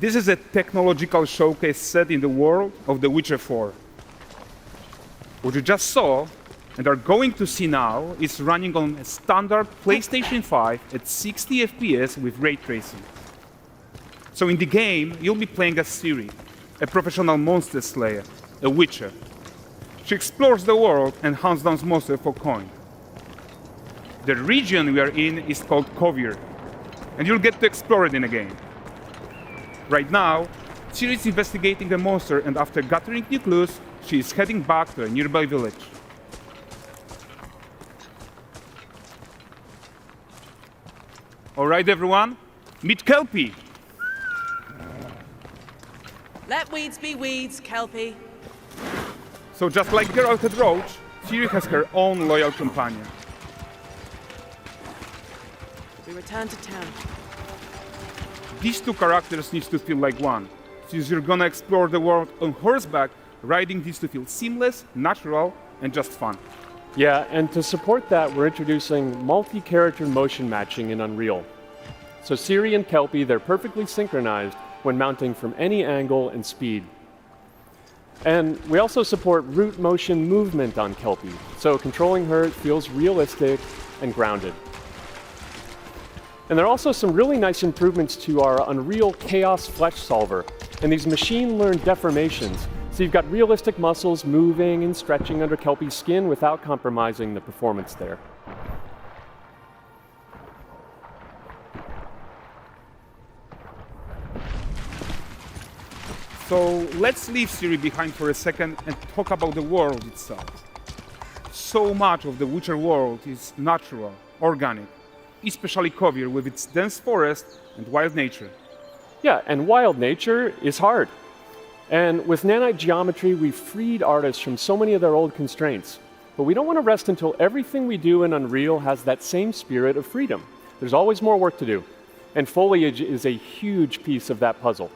This is a technological showcase set in the world of The Witcher 4. What you just saw and are going to see now is running on a standard PlayStation 5 at 60 FPS with ray tracing. So in the game, you'll be playing as Siri, a professional monster slayer, a witcher. She explores the world and hunts down monsters for coin. The region we are in is called Kovir, and you'll get to explore it in the game. Right now, Siri is investigating a monster, and after gathering new clues, she is heading back to a nearby village. All right, everyone, meet Kelpie. Let weeds be weeds, Kelpie. So just like Geralt and Roach, Siri has her own loyal companion. We return to town. These two characters need to feel like one. Since you're gonna explore the world on horseback, riding needs to feel seamless, natural, and just fun. Yeah, and to support that, we're introducing multi-character motion matching in Unreal. So Siri and Kelpie, they're perfectly synchronized when mounting from any angle and speed. And we also support root motion movement on Kelpie, so controlling her feels realistic and grounded. And there are also some really nice improvements to our Unreal Chaos Flesh Solver and these machine-learned deformations. So you've got realistic muscles moving and stretching under Kelpie's skin without compromising the performance there. So let's leave Siri behind for a second and talk about the world itself. So much of the Witcher world is natural, organic, especially Kovir with its dense forest and wild nature. Yeah, and wild nature is hard. And with Nanite geometry, we've freed artists from so many of their old constraints. But we don't want to rest until everything we do in Unreal has that same spirit of freedom. There's always more work to do. And foliage is a huge piece of that puzzle.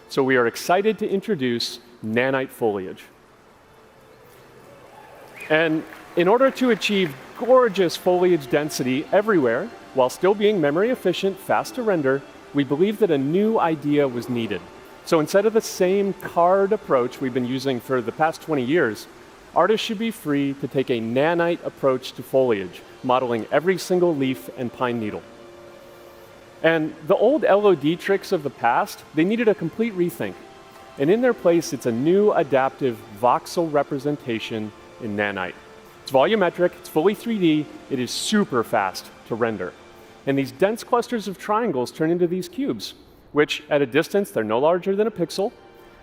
So we are excited to introduce Nanite foliage. And in order to achieve gorgeous foliage density everywhere, while still being memory efficient, fast to render, we believe that a new idea was needed. So instead of the same card approach we've been using for the past 20 years, artists should be free to take a nanite approach to foliage, modeling every single leaf and pine needle. And the old LOD tricks of the past, they needed a complete rethink. And in their place, it's a new adaptive voxel representation in Nanite. It's volumetric, it's fully 3D, it is super fast to render. And these dense clusters of triangles turn into these cubes, which at a distance, they're no larger than a pixel,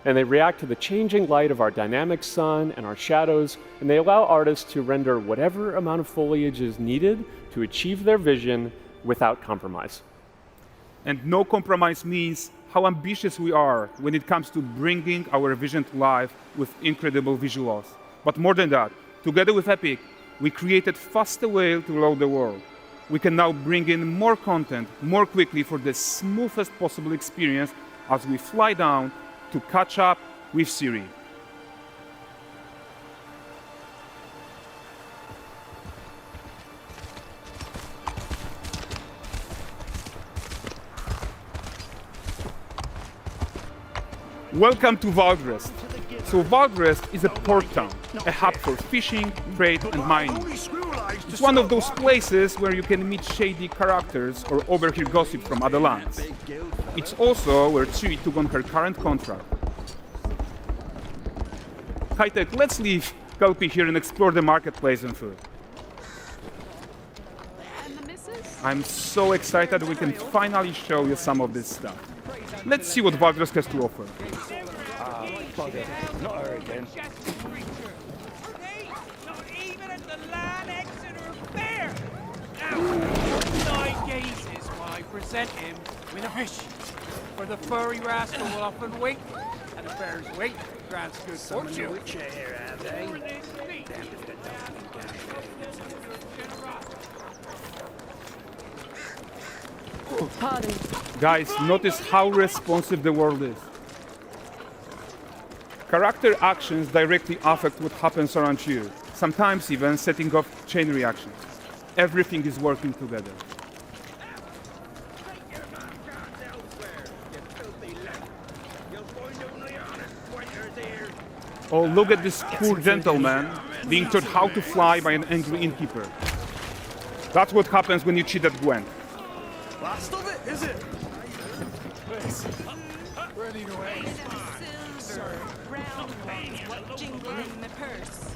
and they react to the changing light of our dynamic sun and our shadows, and they allow artists to render whatever amount of foliage is needed to achieve their vision without compromise. And no compromise means how ambitious we are when it comes to bringing our vision to life with incredible visuals. But more than that, together with Epic, we created faster way to load the world. We can now bring in more content more quickly for the smoothest possible experience as we fly down to catch up with Siri. Welcome to Valdrest. So Valdrest is a port town, a hub for fishing, trade and mining. It's one of those places where you can meet shady characters or overhear gossip from other lands. It's also where Siri took on her current contract. High-tech, let's leave Kelpie here and explore the marketplace and food. I'm so excited we can finally show you some of this stuff. Let's see what Valdrest has to offer. Not her again. Not even at the Land Exeter Fair! Now, 9 gazes while I present him with a fish. For the furry rascal will often wait, and the fair's weight grants good fortune. Witcher here, have they? Pardon. Guys, notice how responsive the world is. Character actions directly affect what happens around you, sometimes even setting off chain reactions. Everything is working together. Oh, look at this poor gentleman being taught how to fly by an angry innkeeper. That's what happens when you cheat at Gwent. Last of it, is it? Ready to aim. Silver round ones, what jingle in the purse.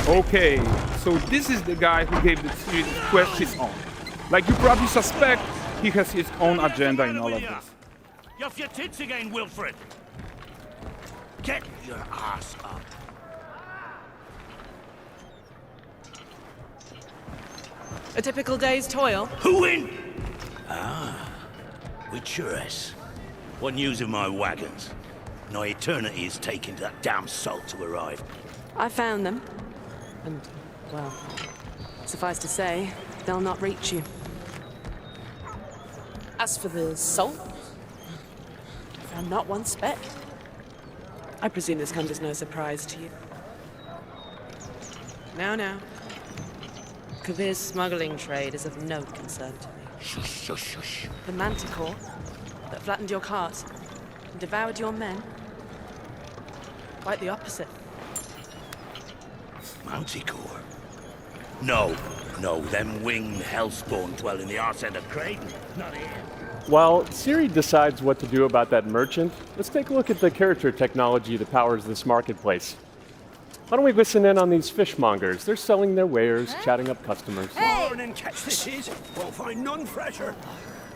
Okay, so this is the guy who gave the series quest his own. Like you probably suspect, he has his own agenda in all of this. You're off your tits again, Wilfred. Get your ass up. A typical day's toil. Who in? With Churres. What news of my wagons? No eternity is taking that damn salt to arrive. I found them. And, well, suffice to say, they'll not reach you. As for the salt, I found not one speck. I presume this comes as no surprise to you. Now. Kavir's smuggling trade is of no concern to me. Shush, shush, shush. The manticore that flattened your cart and devoured your men, quite the opposite. Manticore? No, them winged hellspawn dwell in the arse end of Creighton. Not here. While Siri decides what to do about that merchant, let's take a look at the character technology that powers this marketplace. Why don't we listen in on these fishmongers? They're selling their wares, chatting up customers. Morning, catch this is. Won't find none fresher.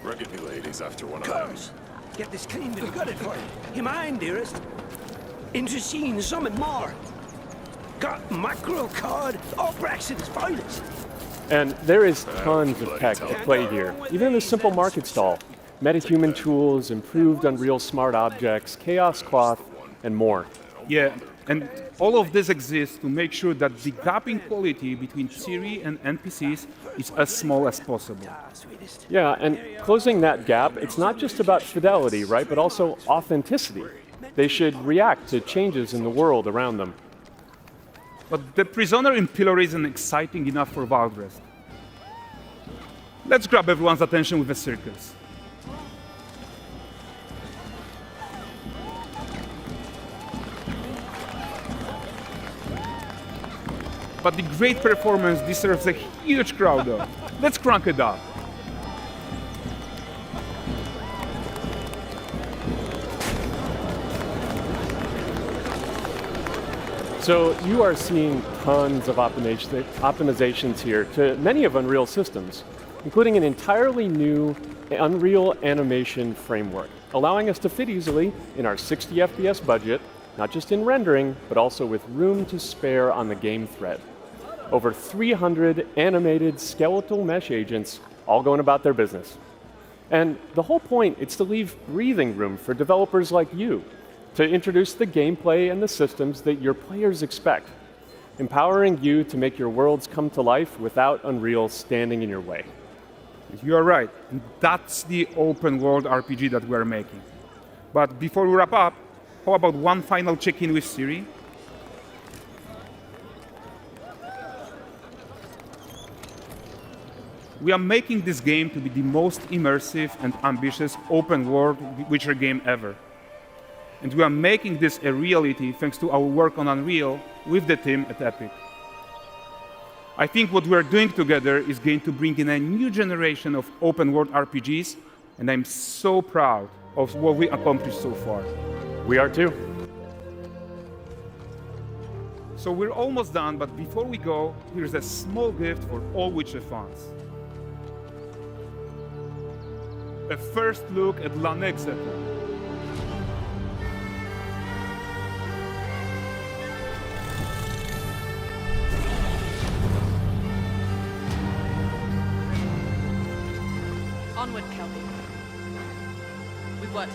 Reckon you ladies after one of Of them. course. Get this cleaned and gutted for you. You mind, dearest? Into seeing something more. Got mackerel cod, all Braxton's finest. And there is tons of tech at play here, even in this simple market stall. Metahuman tools, improved Unreal smart objects, chaos cloth, and more. Yeah, and all of this exists to make sure that the gap in quality between Siri and NPCs is as small as possible. Sweetest. Yeah, and closing that gap, it's not just about fidelity, right, but also authenticity. They should react to changes in the world around them. But the prisoner in pillory isn't exciting enough for Valdrest. Let's grab everyone's attention with a circus. But the great performance deserves a huge crowd though. Let's crank it up. So you are seeing tons of optimizations here to many of Unreal systems, including an entirely new Unreal animation framework, allowing us to fit easily in our 60 FPS budget, not just in rendering, but also with room to spare on the game thread. Over 300 animated skeletal mesh agents all going about their business. And the whole point is to leave breathing room for developers like you to introduce the gameplay and the systems that your players expect, empowering you to make your worlds come to life without Unreal standing in your way. You are right. That's the open world RPG that we're making. But before we wrap up, how about one final check-in with Siri? We are making this game to be the most immersive and ambitious open world Witcher game ever. And we are making this a reality thanks to our work on Unreal with the team at Epic. I think what we are doing together is going to bring in a new generation of open world RPGs, and I'm so proud of what we accomplished so far. We are too. So we're almost done, but before we go, here's a small gift for all Witcher fans. A first look at Lanexeter. Onward, Kelby. With what?